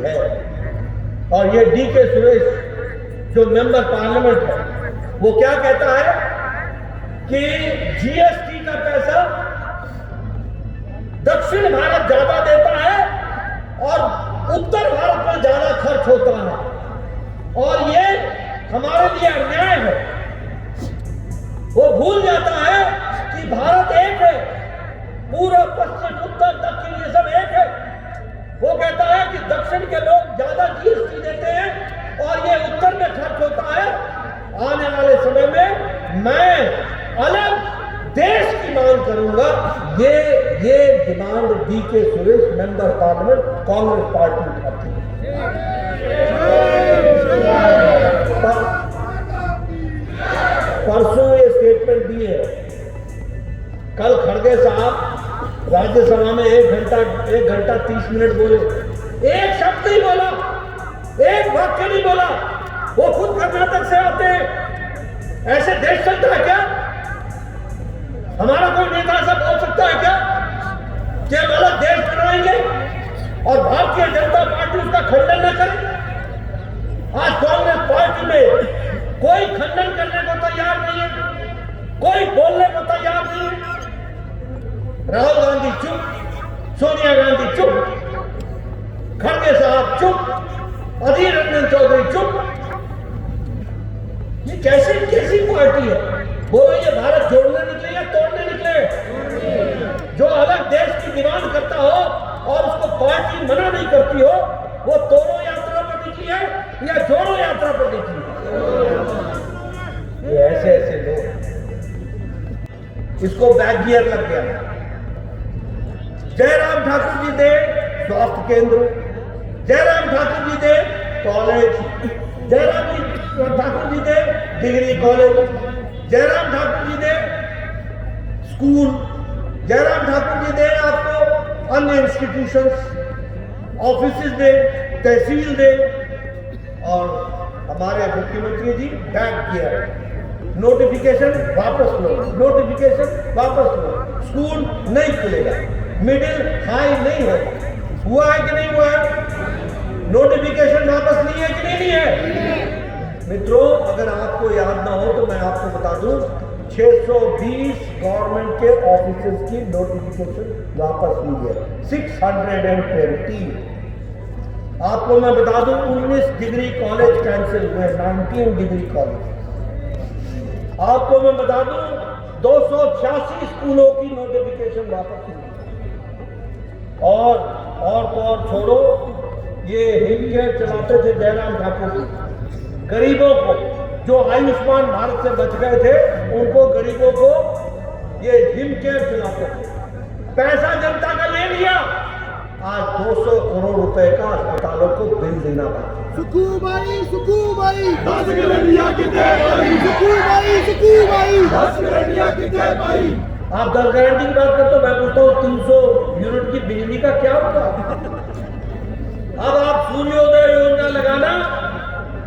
है। और ये डीके सुरेश जो मेंबर पार्लियामेंट है, वो क्या कहता है कि जीएसटी का पैसा दक्षिण भारत ज्यादा देता है और उत्तर भारत में ज्यादा खर्च होता है, और ये हमारे लिए अन्याय है। वो भूल जाता है कि भारत एक है, पूर्व पश्चिम उत्तर दक्षिण ये सब एक है। वो कहता है कि दक्षिण के लोग ज्यादा जीएसटी देते हैं और ये उत्तर में खर्च होता है। आने वाले समय में मैं अलग देश की मांग करूंगा। ये demand DK Suresh member parliament Congress party उठाती है। परसों ये स्टेटमेंट दी है। कल खड़गे साहब राज्यसभा में 1 घंटा 30 मिनट बोले, एक शब्द नहीं बोला, एक वाक्य नहीं बोला। वो खुद कर्नाटक से आते हैं। ऐसे देश चलता है क्या? हमारा कोई नेता ऐसा बोल सकता है क्या कि हम अलग देश बनाएंगे और भारतीय जनता पार्टी उसका खंडन न करे? आज कांग्रेस पार्टी में कोई खंडन करने को तैयार नहीं है, कोई बोलने को तैयार नहीं है। राहुल गांधी चुप, सोनिया गांधी चुप, खड़गे साहब चुप, अधीर रंजन चौधरी चुप। ये कैसी पार्टी है? बोलो, ये भारत जोड़ने निकले या तोड़ने निकले? जो अलग देश की डिमांड करता हो और उसको पार्टी मना नहीं करती हो, वो तोड़ो यात्रा पर निकली है या जोड़ो यात्रा पर निकली है? ये ऐसे लोग, इसको बैक गियर लग गया। जयराम ठाकुर जी दे स्वास्थ्य केंद्र, जयराम ठाकुर जी दे कॉलेज, जयराम ठाकुर जी दे डिग्री कॉलेज, जयराम ठाकुर जी दे स्कूल, जयराम ठाकुर जी दे आपको अन्य इंस्टीट्यूशंस, ऑफिसेज दे, तहसील दे। और हमारे मुख्यमंत्री जी बैक किया, नोटिफिकेशन वापस लो, नोटिफिकेशन वापस लो, स्कूल नहीं खुलेगा, मिडिल हाई नहीं होगा। हुआ है कि नहीं हुआ है? नोटिफिकेशन वापस लिए कि नहीं लिए? मित्रों, अगर आपको याद ना हो तो मैं आपको बता दूं, 620 गवर्नमेंट के ऑफिसर्स की नोटिफिकेशन वापस ली है, 620। आपको मैं बता दूं, 19 डिग्री कॉलेज कैंसिल हुए, 19 डिग्री कॉलेज। आपको मैं बता दूं, 286 स्कूलों की नोटिफिकेशन वापस ली। और छोड़ो, ये हिम केयर चलाते थे जयराम ठाकुर जी, गरीबों को जो आयुष्मान भारत से बच गए थे, उनको गरीबों को ये हिम केयर चलाते थे। पैसा जनता का ले लिया, आज 200 करोड़ रुपए का अस्पतालों को बिल देना पड़ा। सुखूबाई आप 10 गारंटी की बात करते हो, मैं पूछता हूँ 300 यूनिट की बिजली का क्या होगा? अब आप सूर्योदय योजना लगाना,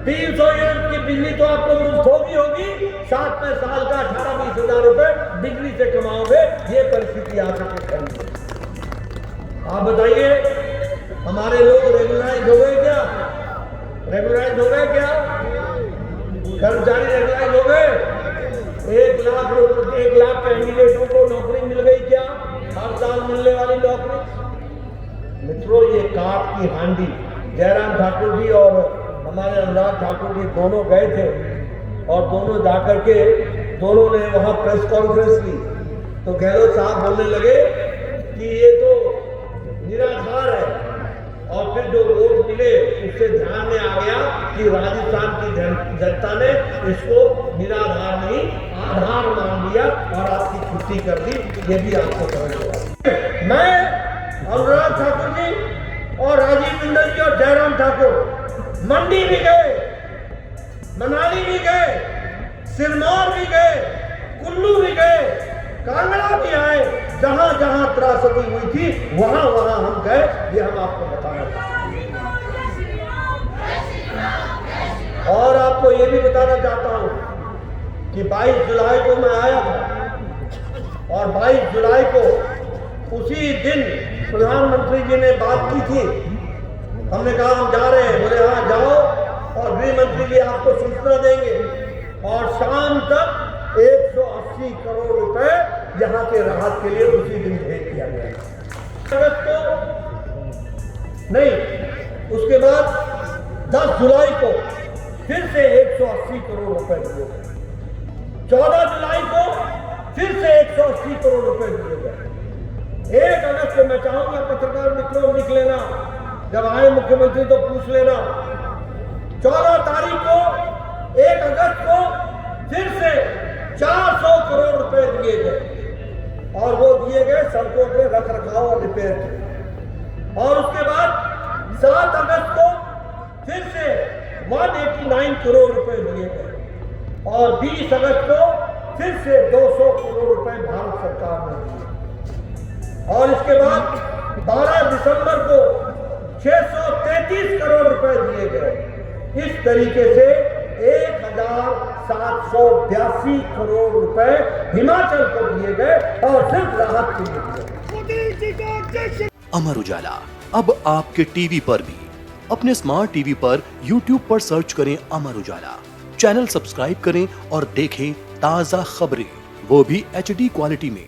300 यूनिट की बिजली तो आपको मुफ्त होगी, साथ में साल का 18-20 हजार रुपए बिजली से कमाओगे। ये परिस्थिति आ चुकी है। आप बताइए, हमारे लोग रेगुलराइज हो गए क्या? रेगुलराइज हो गए क्या? कर्मचारी रेगुलराइज हो गए? 1 लाख कैंडिडेटों को नौकरी मिल गई क्या? हर साल मिलने वाली नौकरी। मित्रों, ये काट की हांडी, जयराम ठाकुर जी और हमारे अनुराग ठाकुर जी दोनों गए थे और दोनों जाकर के दोनों ने वहां प्रेस कॉन्फ्रेंस की, तो गहलोत साहब बोलने लगे कि ये तो निराधार है। और फिर जो वोट मिले उससे ध्यान में आ गया कि राजस्थान की जनता ने इसको निराधार नहीं आधार मान लिया और आपकी छुट्टी कर दी। ये भी आपको समझ होगा। मैं अनुराग ठाकुर जी और राजीव बिंदल जी और जयराम ठाकुर मंडी भी गए, मनाली भी गए, सिरमौर भी गए, कुल्लू भी गए, कांगड़ा भी आए। जहां जहां त्रासदी हुई थी वहां हम गए। ये हम आपको बताना चाहते हैं। और आपको ये भी बताना चाहता हूं कि 22 जुलाई को मैं आया था और 22 जुलाई को उसी दिन प्रधानमंत्री जी ने बात की थी हमने कहा हम जा रहे हैं, बोले हाँ जाओ, और गृह मंत्री जी आपको सूचना देंगे, और शाम तक 180 करोड़ रुपए यहाँ के राहत के लिए उसी दिन भेज दिया गया। अगस्त को नहीं, उसके बाद 10 जुलाई को फिर से 180 करोड़ रुपए दिए गए, 14 जुलाई को फिर से 180 करोड़ रुपए दिए गए। 1 अगस्त को मैं चाहूंगा पत्रकार मित्रों लिख लेना, जब आए मुख्यमंत्री तो पूछ लेना, 14 तारीख को 1 अगस्त को फिर से 400 करोड़ रुपए दिए गए, और वो दिए गए सड़कों के रख रखाव और रिपेयर के। और उसके बाद 7 अगस्त को फिर से 189 करोड़ रुपए दिए गए, और 20 अगस्त को फिर से 200 करोड़ रुपए भारत सरकार ने दिए, और इसके बाद 12 दिसंबर को 633 करोड़ रुपए दिए गए। इस तरीके से 1782 करोड़ रुपए हिमाचल को दिए गए, और सिर्फ राहत के लिए। अमर उजाला अब आपके टीवी पर भी। अपने स्मार्ट टीवी पर YouTube पर सर्च करें अमर उजाला, चैनल सब्सक्राइब करें और देखें ताजा खबरें, वो भी HD क्वालिटी में।